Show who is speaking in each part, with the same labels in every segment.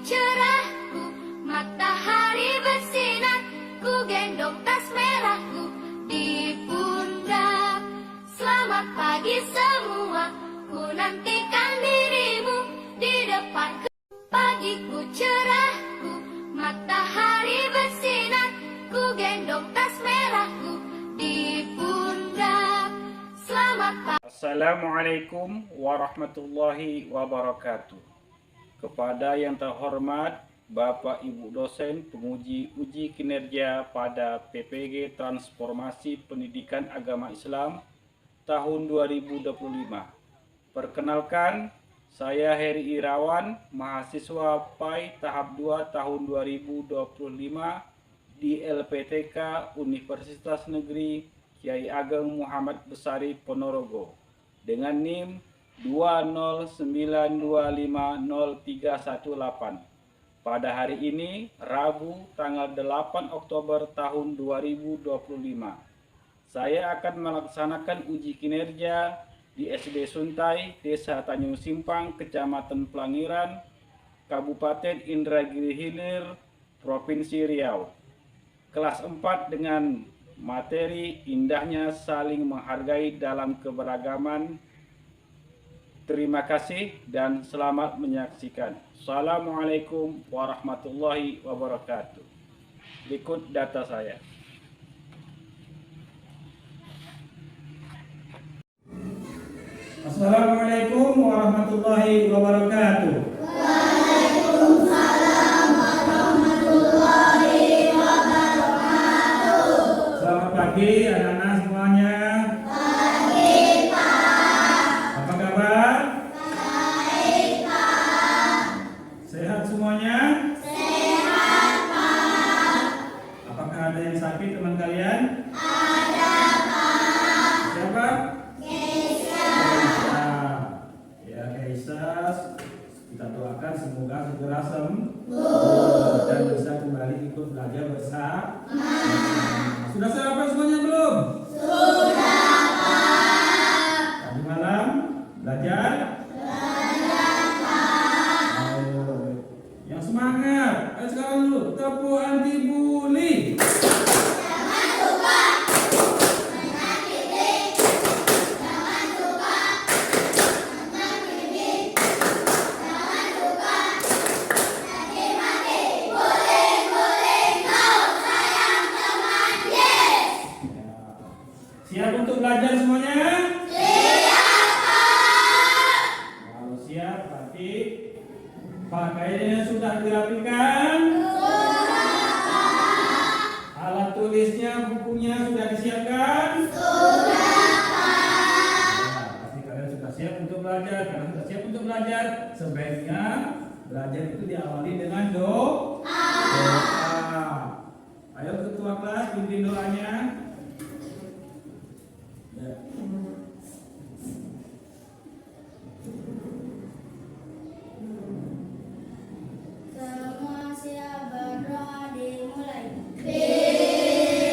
Speaker 1: cerahku, matahari bersinar, ku gendong tas merahku di pundak. Selamat pagi semua, ku nantikan dirimu di depan. Pagiku cerahku, matahari bersinar, ku gendong tas merahku di pundak. Selamat pagi.
Speaker 2: Assalamualaikum warahmatullahi wabarakatuh. Kepada yang terhormat Bapak Ibu dosen penguji uji kinerja pada PPG Transformasi Pendidikan Agama Islam tahun 2025. Perkenalkan, saya Heri Irawan, mahasiswa PAI tahap 2 tahun 2025 di LPTK Universitas Negeri Kyai Ageng Muhammad Besari Ponorogo dengan NIM 209250318. Pada hari ini, Rabu tanggal 8 Oktober tahun 2025, saya akan melaksanakan uji kinerja di SD Suntai, Desa Tanjung Simpang, Kecamatan Pelangiran, Kabupaten Indragiri Hilir, Provinsi Riau. Kelas 4 dengan materi indahnya saling menghargai dalam keberagaman. Terima kasih dan selamat menyaksikan. Assalamualaikum warahmatullahi wabarakatuh. Berikut data saya.
Speaker 3: Assalamualaikum warahmatullahi wabarakatuh.
Speaker 1: Waalaikumsalam warahmatullahi wabarakatuh.
Speaker 3: Selamat pagi anak-anak semuanya.
Speaker 1: Pagi Pak.
Speaker 3: Apa kabar?
Speaker 1: Baik Pak.
Speaker 3: Sehat semuanya?
Speaker 1: Sehat Pak.
Speaker 3: Apakah ada yang sakit teman kalian?
Speaker 1: Ada Pak.
Speaker 3: Siapa?
Speaker 1: Keisha.
Speaker 3: Keisha. Ya, Keisha, kita doakan semoga segera sembuh dan bisa kembali ikut belajar bersama. Sudah sarapan semuanya belum?
Speaker 1: Sudah Pak.
Speaker 3: Tadi malam belajar?
Speaker 1: Belajar Pak.
Speaker 3: Ayo, yang semangat. Ayo sekarang dulu, tepuk anti bully.
Speaker 1: Jangan suka menyakiti. Jangan suka menyakiti. Jangan suka caci maki. Bullying, no. Sayang teman, yes.
Speaker 3: Siap untuk belajar semuanya?
Speaker 1: Siap Pak.
Speaker 3: Kalau siap, berarti pakaiannya sudah dirapikan. Alat tulisnya, bukunya sudah disiapkan. Ya, pasti kalian sudah siap untuk belajar. Karena sudah siap untuk belajar, sebaiknya belajar itu diawali dengan doa. Ayo ketua kelas, pimpin doanya. Ya.
Speaker 1: Semua siap berdoa dimulai. Bismillahirrahmanirrahim.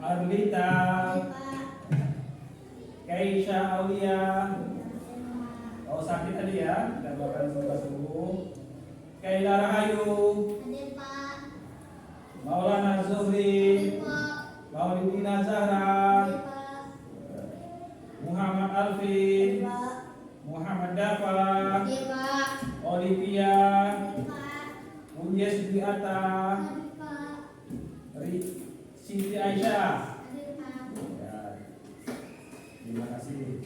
Speaker 3: Arlita, Keisha Aulia. Oh sakit tadi ya, kita doakan semoga sembuh. Kaila Rahayu, Maulana Zuhri, Maulidina Zahra, Muhammad Alvin, Muhammad Dafa, Olivia, Unyes Diata, Siti Aisyah. Ya, terima kasih.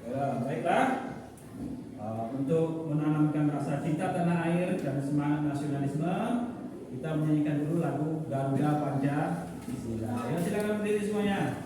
Speaker 3: Ya, baiklah. Untuk menanamkan rasa cinta tanah air dan semangat nasionalisme, kita menyanyikan dulu lagu Garuda Pancasila. Ayo silakan berdiri semuanya.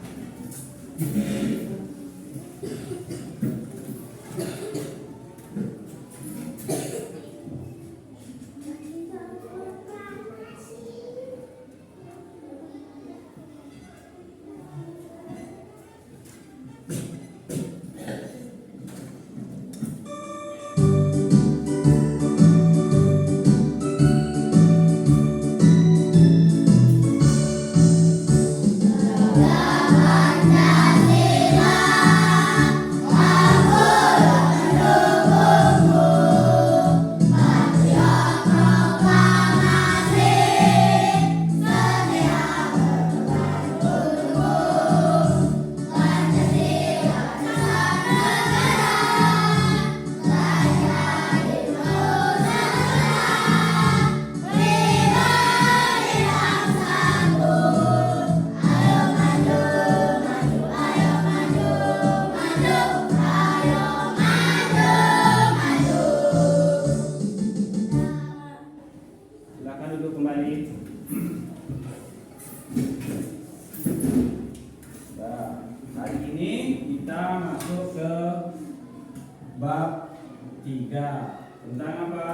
Speaker 3: Silakan duduk kembali. Nah, hari ini kita masuk ke bab 3 tentang apa?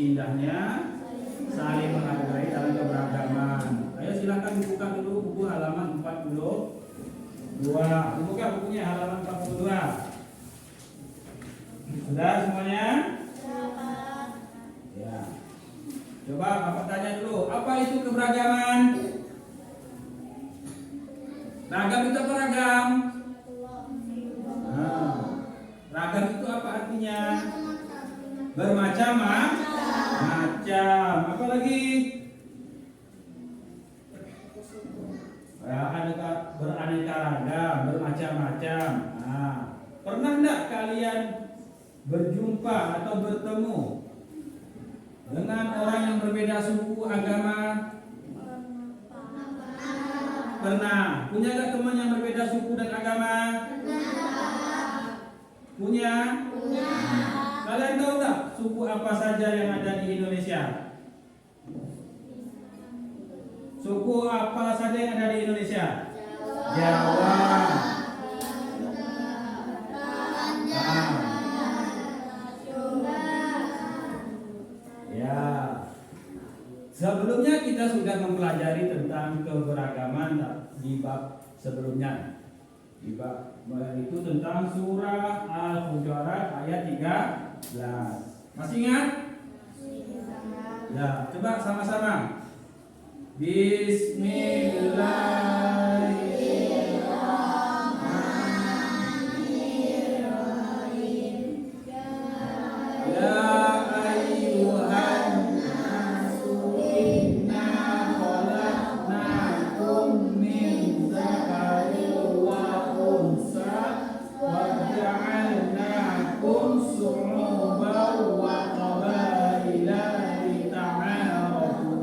Speaker 3: Indahnya saling menghargai dalam keberagaman. Ayo silakan dibuka dulu buku halaman 42. Dibuka bukunya halaman 42. Sudah semuanya? Ya. Coba Bapak tanya dulu, apa itu keberagaman? Ragam itu apa ragam? Nah, ragam itu apa artinya? Bermacam-macam. Apa lagi? Ya, beraneka ragam, bermacam-macam. Nah, pernah enggak kalian berjumpa atau bertemu dengan orang yang berbeda suku, agama? Pernah. Punya enggak teman yang berbeda suku dan agama? Punya? Kalian tahu enggak suku apa saja yang ada di Indonesia? Suku apa saja yang ada di Indonesia? Jawa. Ya. Sebelumnya kita sudah mempelajari tentang keberagaman di bab sebelumnya. Di bab itu tentang surah Al-Hujurat ayat 13. Masih ingat? Ya, coba sama-sama. Bismillahirrahmanirrahim. Ya ayyuhan nasu inna khalaqnakum min dzakarin wa unsa wa ja'alnakum syu'uban wa qabaila lita'arafu.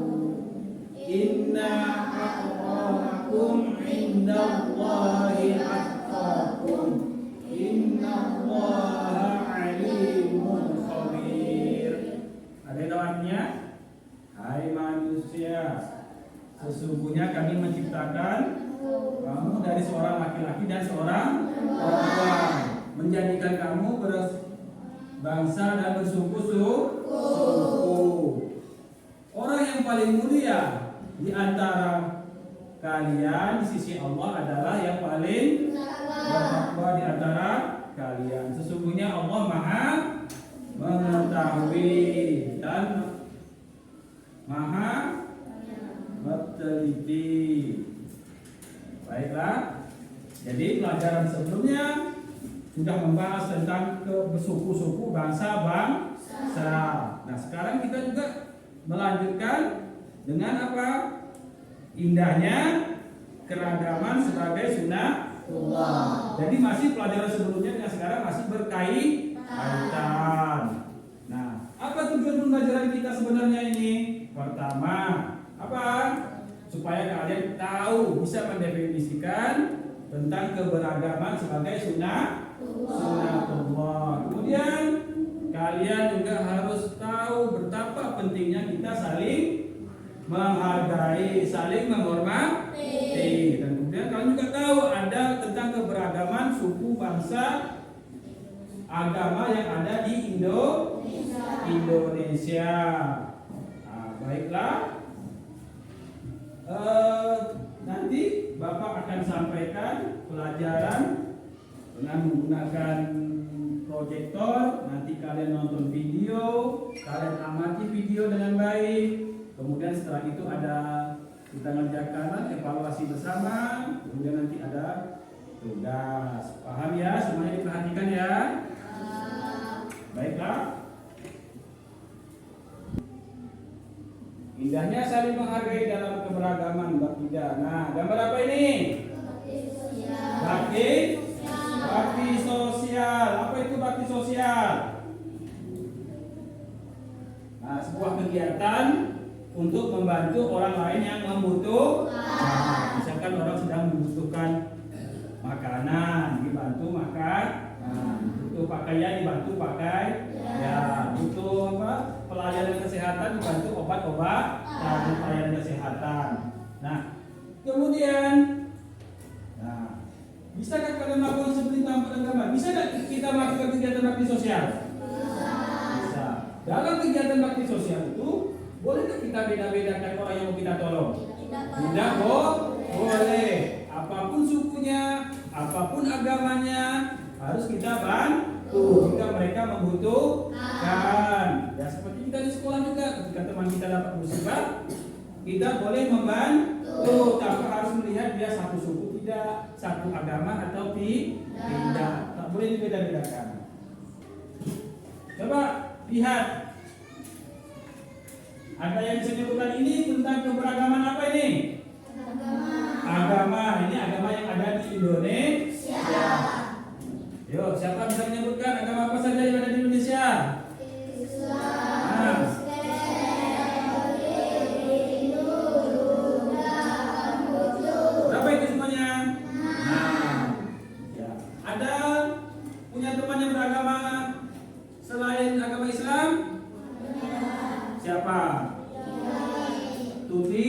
Speaker 3: Inna akramakum indallahi atqakum. Innallaha alimun khabir. Ada doanya? Hai manusia, sesungguhnya kami menciptakan kamu dari seorang laki-laki dan seorang perempuan, menjadikan kamu berbangsa dan bersuku-suku. Orang yang paling mulia di antara kalian di sisi Allah adalah yang paling bertakwa di antara kalian. Sesungguhnya Allah Maha mengetahui. Jadi pelajaran sebelumnya sudah membahas tentang suku-suku bangsa-bangsa. Nah, sekarang kita juga melanjutkan dengan apa? Indahnya keragaman sebagai sunnatullah. Jadi masih pelajaran sebelumnya dengan sekarang masih berkaitan. Nah, apa tujuan pembelajaran kita sebenarnya ini? Pertama, apa? Supaya kalian tahu, bisa mendefinisikan tentang keberagaman sebagai sunnatullah. Kemudian kalian juga harus tahu betapa pentingnya kita saling menghargai, saling menghormati. Dan kemudian kalian juga tahu ada tentang keberagaman suku, bangsa, agama yang ada di Indonesia. Nah, baiklah. Nanti Bapak akan sampaikan pelajaran dengan menggunakan proyektor. Nanti kalian nonton video, kalian amati video dengan baik. Kemudian setelah itu kita ngerjakan evaluasi bersama. Kemudian nanti ada tugas. Paham ya? Semuanya diperhatikan ya. Baiklah. Indahnya saling menghargai dalam keberagaman bab 3. Nah, gambar apa ini? Bakti sosial. Apa itu bakti sosial? Nah, sebuah kegiatan untuk membantu orang lain yang membutuhkan. Nah, misalkan orang sedang membutuhkan makanan, dibantu makan. Nah, butuh pakaian, dibantu pakai. Ya, butuh apa? Pelayanan kesehatan, dibantu obat-obatan, pelayanan kesehatan. Nah, kemudian, bisakah kalian melakukan seperti tampak gambar? Bisa nggak kita melakukan kegiatan bakti sosial? Bisa. Dalam kegiatan bakti sosial itu, bolehkah kita beda-bedakan orang yang mau kita tolong? Tidak boleh. Apapun sukunya, apapun agamanya, harus kita bantu jika mereka membutuhkan. Ya, seperti kita di sekolah juga, ketika teman kita dapat musibah, kita boleh membantu tanpa harus melihat dia satu suku tidak, satu agama atau tidak. Tak boleh dibeda-bedakan. Coba lihat. Ada yang bisa disebutkan ini tentang keberagaman apa ini? Agama. Ini agama yang ada di Indonesia. Yuk, siapa bisa menyebutkan agama apa saja yang ada di Indonesia? Islam, berapa itu semuanya? Ya. Ada punya teman yang beragama selain agama Islam? Siapa? Tuti,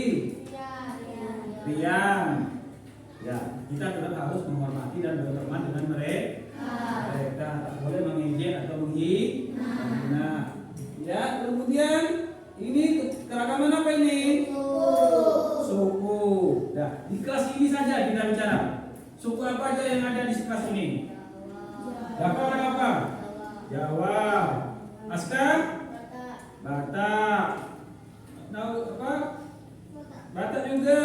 Speaker 3: Rian. Ya, kita tetap harus menghormati dan berteman dengan mereka. Tak boleh mengejek atau menghina. Ya, kemudian ini keragaman apa ini? Suku. Nah, di kelas ini saja kita bicara. Suku apa aja yang ada di kelas ini? Bapak orang apa? Jawa. Askar? Batak. Tahu apa? Batak juga.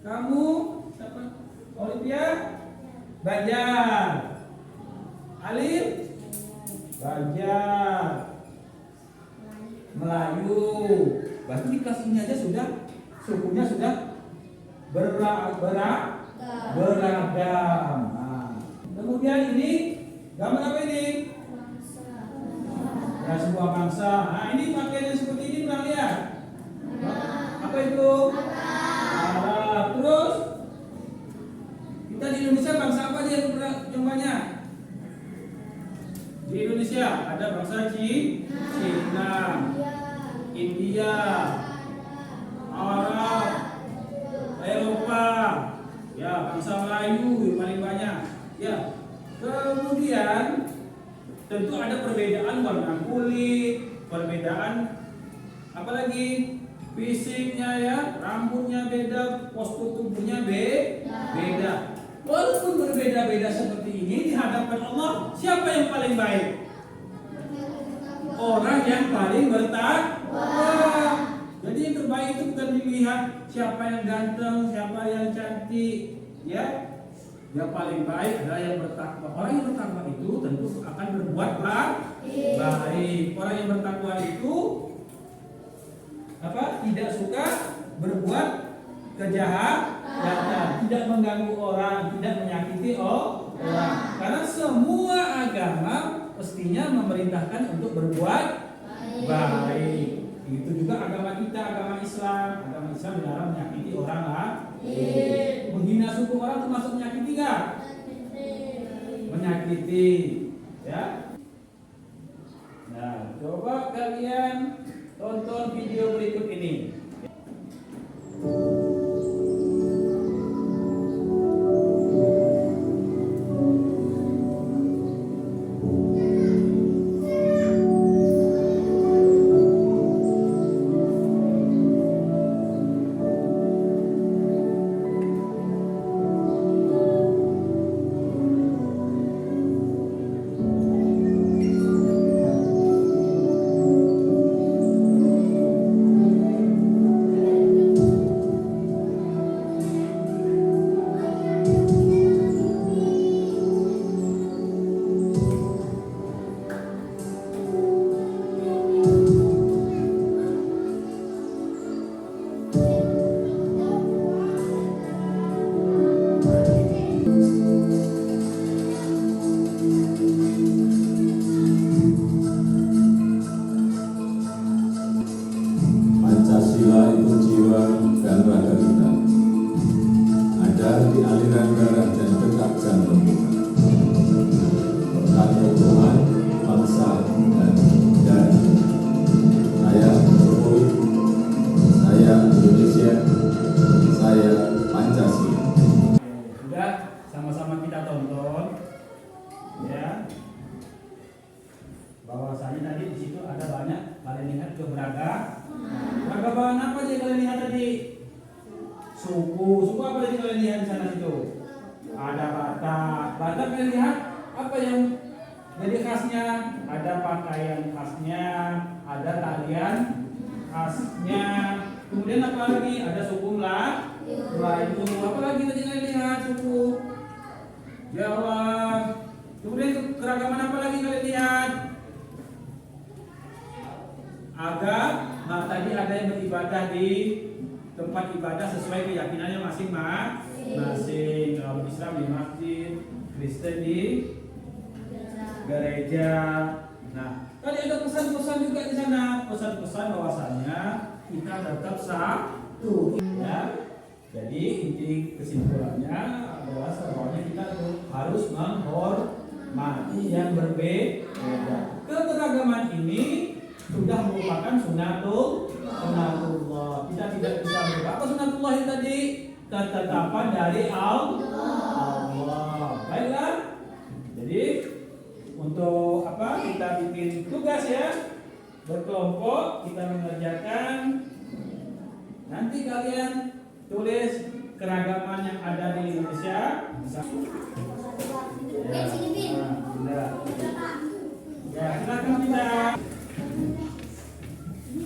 Speaker 3: Kamu siapa? Olivia? Banjar. Alif? Banjar. Melayu. Berarti di kelas ini aja sudah sukunya sudah beragam. Nah, kemudian ini gambar apa ini? Ya, sebuah bangsa. Nah, ini pakaian yang seperti ini pernah lihat? Apa itu? Arab. Terus kita di Indonesia bangsa apa aja yang banyak? Di Indonesia ada bangsa Cina, India, Arab, Eropa, ya bangsa Melayu yang paling banyak. Ya, kemudian tentu ada perbedaan warna kulit, perbedaan apalagi fisiknya ya, rambutnya beda, postur tubuhnya beda. Walaupun berbeda-beda seperti ini di hadapan Allah, siapa yang paling baik? Orang yang paling bertakwa. Jadi yang terbaik itu bukan dilihat siapa yang ganteng, siapa yang cantik, ya. Yang paling baik adalah yang bertakwa. Orang yang bertakwa itu tentu akan berbuat baik. Orang yang bertakwa itu tidak suka berbuat kejahatan, tidak mengganggu orang, tidak menyakiti orang. Karena semua agama pastinya memerintahkan untuk berbuat baik. Itu juga agama kita, agama Islam. Agama Islam dilarang menyakiti orang menghina suku orang termasuk menyakiti enggak? Menyakiti, ya. Nah, coba kalian tonton video berikut ini.
Speaker 4: Pancasila itu jiwa dan raga kita. Ada di aliran darah dan detak jantung kita. Persatuan bangsa dan negara. Saya Jokowi, saya Indonesia, saya Pancasila.
Speaker 3: Sudah sama-sama kita tonton, ya. Bahwasanya tadi di situ ada banyak kalian lihat keberagaman apa aja kalian lihat tadi? Suku apa aja kalian lihat di sana situ? Ada Batak kalian lihat apa yang jadi khasnya? Ada pakaian khasnya, ada tarian khasnya. Kemudian apa lagi? Ada suku Melayu. Apa lagi tadi kalian lihat suku Jawa. Kemudian keragaman apa lagi kalian lihat? Tadi ada yang beribadah di tempat ibadah sesuai keyakinannya masing-masing. Kalau Islam di masjid, Kristen di gereja. Nah, tadi ada pesan-pesan juga di sana. Pesan-pesan bahwasanya kita tetap satu, ya. Jadi inti kesimpulannya adalah semuanya kita harus menghormati yang berbeda. Keberagaman ini sudah merupakan sunnatullah. Kita tidak bisa berubah. Apa sunnatullah itu tadi? Ketetapan dari Allah. Baiklah. Jadi untuk kita bikin tugas ya, berkelompok kita mengerjakan. Nanti kalian tulis keragaman yang ada di Indonesia. Ya, silakan kita.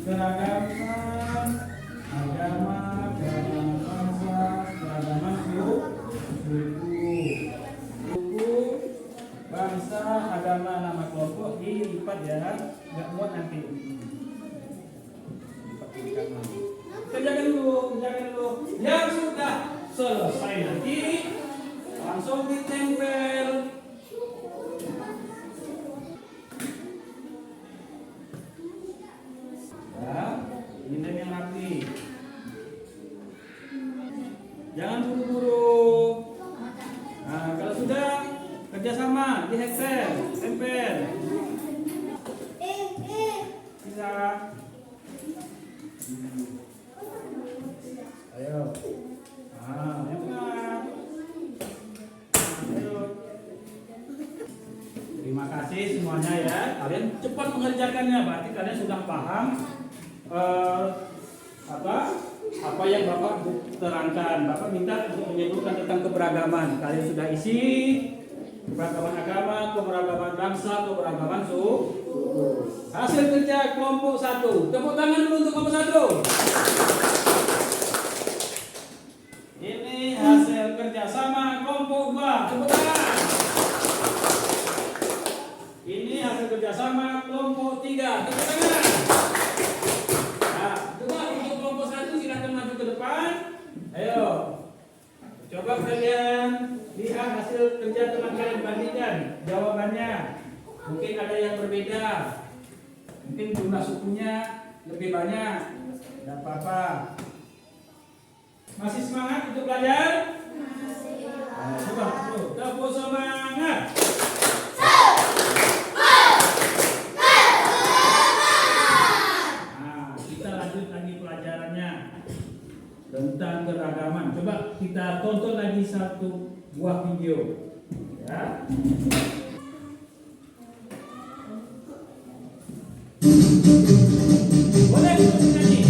Speaker 3: Keragaman agama, keragaman bangsa, keragaman suku, bangsa, agama, nama kelompok dilipat ya, nggak muat nanti. Kerjakan dulu. Yang sudah selesai nanti langsung ditempel. Ini yang rapi. Jangan buru-buru. Nah, kalau sudah kerjasama di Excel, tempel. Bisa. Ayo. Yang benar. Ayo. Terima kasih semuanya ya. Kalian cepat mengerjakannya. Berarti kalian sudah paham apa yang Bapak terangkan. Bapak minta untuk menyebutkan tentang keberagaman. Kalian sudah isi keberagaman agama, keberagaman bangsa, keberagaman suku. Hasil kerja kelompok 1. Tepuk tangan dulu untuk kelompok 1. Ini hasil kerja sama kelompok 2. Ya, tepuk tangan. Nah, coba untuk kelompok 1 silakan maju ke depan. Ayo. Coba kalian lihat hasil kerja teman kalian, bandingkan jawabannya. Mungkin ada yang berbeda. Mungkin jumlah sukunya lebih banyak. Tidak apa-apa. Masih semangat untuk belajar? Nah, coba tuh, tepuk semangat. Nah, kita lanjut lagi pelajarannya tentang keragaman. Coba kita tonton lagi satu buah video. Ya. Boleh nyanyi.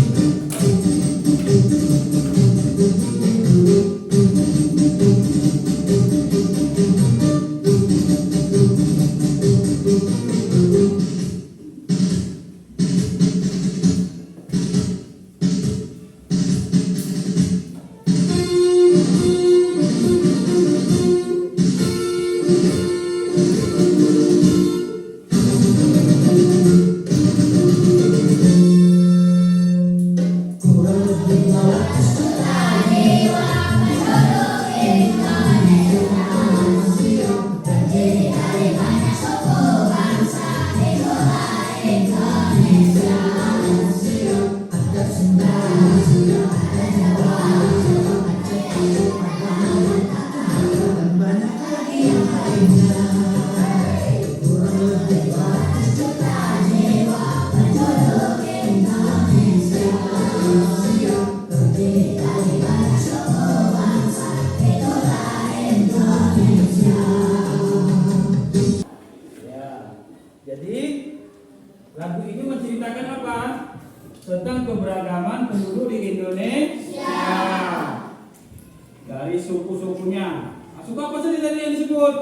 Speaker 3: Jadi lagu ini menceritakan apa? Tentang keberagaman penduduk di Indonesia. Dari suku-sukunya. Nah, suku apa saja tadi yang disebut?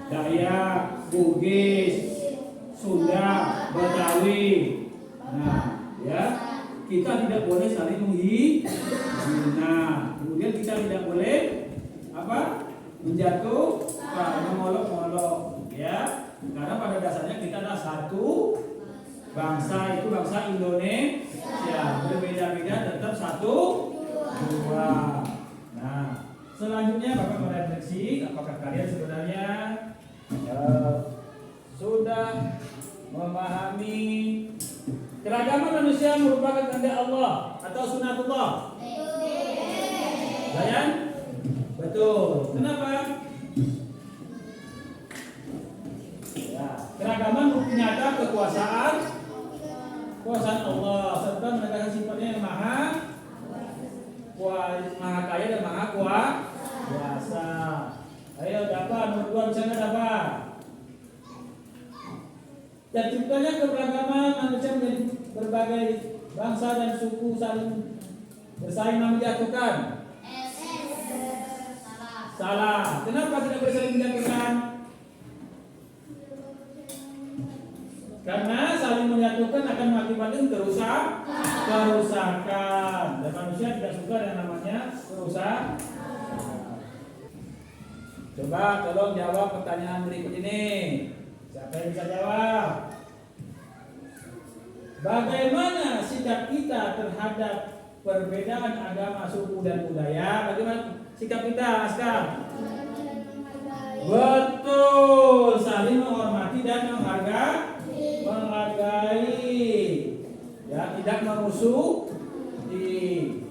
Speaker 3: Dayak, Bugis, Sunda, Betawi. Nah, ya, kita tidak boleh saling menghina. Kemudian kita tidak boleh apa? Mengolok-olok. Ya, karena pada dasarnya kita adalah satu bangsa, itu bangsa Indonesia. Berbeda-beda tetap satu dua. Nah, selanjutnya Bapak merefleksi, apakah kalian sebenarnya sudah memahami keragaman manusia merupakan kehendak Allah atau sunatullah? Kalian? Betul. Kenapa? Keragaman bukti nyata kekuasaan Allah serta menegakkan sifatnya yang maha kaya dan maha kuasa. Ayo dapat nomor 2 bisa nggak dapat? Terciptanya keberagaman manusia menjadi berbagai bangsa dan suku saling bersaing menjatuhkan. Salah. Kenapa tidak bersaling menjatuhkan? Karena saling menyatukan akan mengakibatkan kerusakan. Dan manusia tidak suka yang namanya kerusakan. Coba tolong jawab pertanyaan berikut ini. Siapa yang bisa jawab? Bagaimana sikap kita terhadap perbedaan agama, suku, dan budaya? Bagaimana sikap kita, Askar? Betul, saling menghormati dan menghargai, ya, tidak memusuhi.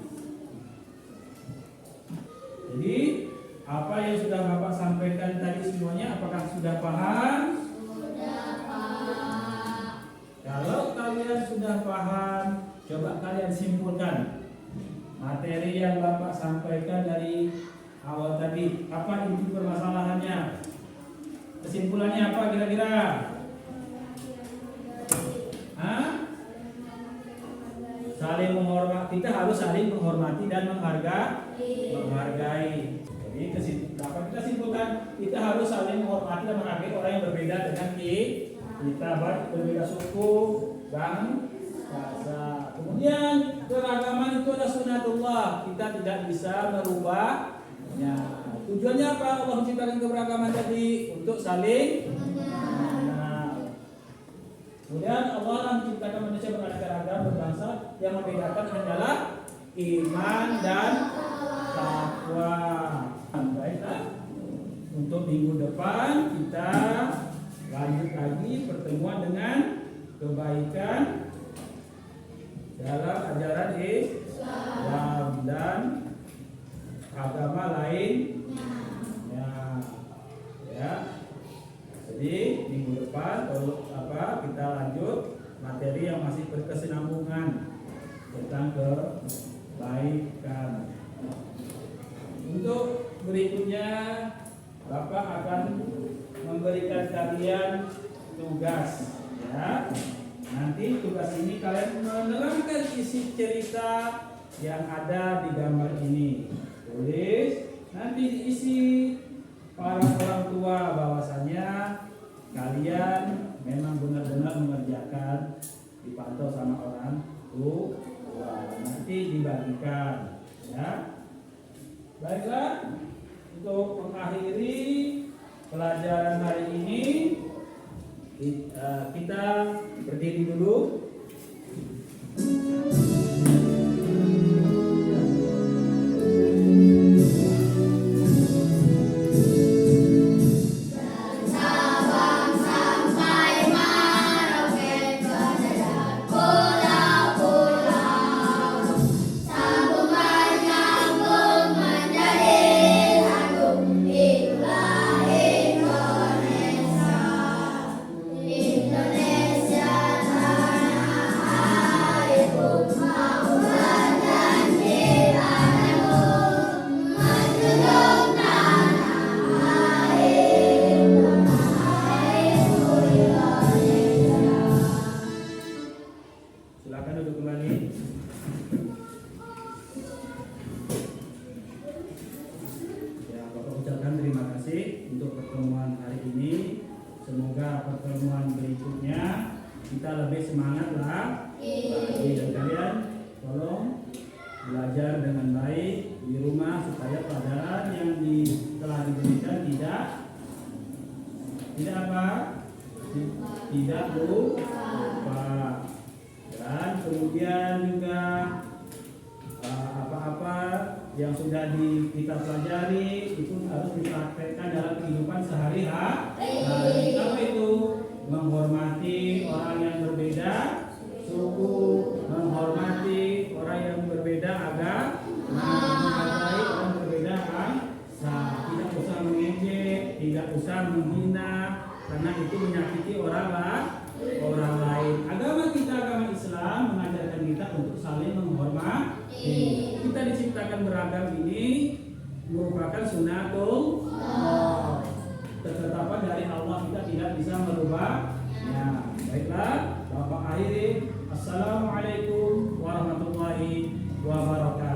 Speaker 3: Jadi apa yang sudah Bapak sampaikan tadi semuanya, apakah sudah paham?
Speaker 1: Sudah, Pak.
Speaker 3: Kalau kalian sudah paham, coba kalian simpulkan materi yang Bapak sampaikan dari awal tadi. Apa inti permasalahannya? Kesimpulannya apa kira-kira? Saling menghormati, kita harus saling menghormati dan menghargai. Jadi dapat kita simpulkan, kita harus saling menghormati dan menghargai orang yang berbeda dengan kita, baik berbeda suku, bangsa. Kemudian keragaman itu adalah sunatullah, kita tidak bisa merubahnya. Tujuannya apa? Allah menciptakan keberagaman tadi untuk saling mengenal. Indonesia beraneka ragam berbangsa, yang membedakan adalah iman dan takwa. Baiklah, untuk minggu depan kita lanjut lagi pertemuan dengan kebaikan dalam ajaran Islam dan agama lainnya. Ya. Jadi minggu depan kita lanjut materi yang masih berkesinambungan tentang kebaikan. Untuk berikutnya Bapak akan memberikan kalian tugas, ya. Nanti tugas ini kalian menerangkan isi cerita yang ada di gambar ini. Tulis, nanti diisi para orang tua bahwasannya kalian memang benar-benar mengerjakan, dipantau sama orang tua. Nanti dibagikan, ya. Baiklah, untuk mengakhiri pelajaran hari ini kita berdiri dulu. Silakan duduk kembali. Ya, Bapak ucapkan terima kasih untuk pertemuan hari ini. Semoga pertemuan berikutnya kita lebih semangat lagi, dan kalian tolong belajar dengan baik di rumah supaya pelajaran yang telah diberikan tidak lupa. Dan kemudian juga apa-apa yang sudah kita pelajari itu harus dipraktekkan dalam kehidupan sehari-hari. Apa itu? Menghormati orang yang berbeda suku, menghormati orang yang berbeda agama, menghargai orang berbeda bangsa. Tidak usah mengejek, tidak usah menghina, karena itu menyakiti orang lain. Agama kita, agama Islam, mengajarkan kita untuk saling menghormati. Kita diciptakan beragam ini merupakan sunnatullah, ketetapan dari Allah, kita tidak bisa merubahnya. Baiklah, Bapak akhiri. Assalamualaikum warahmatullahi wabarakatuh.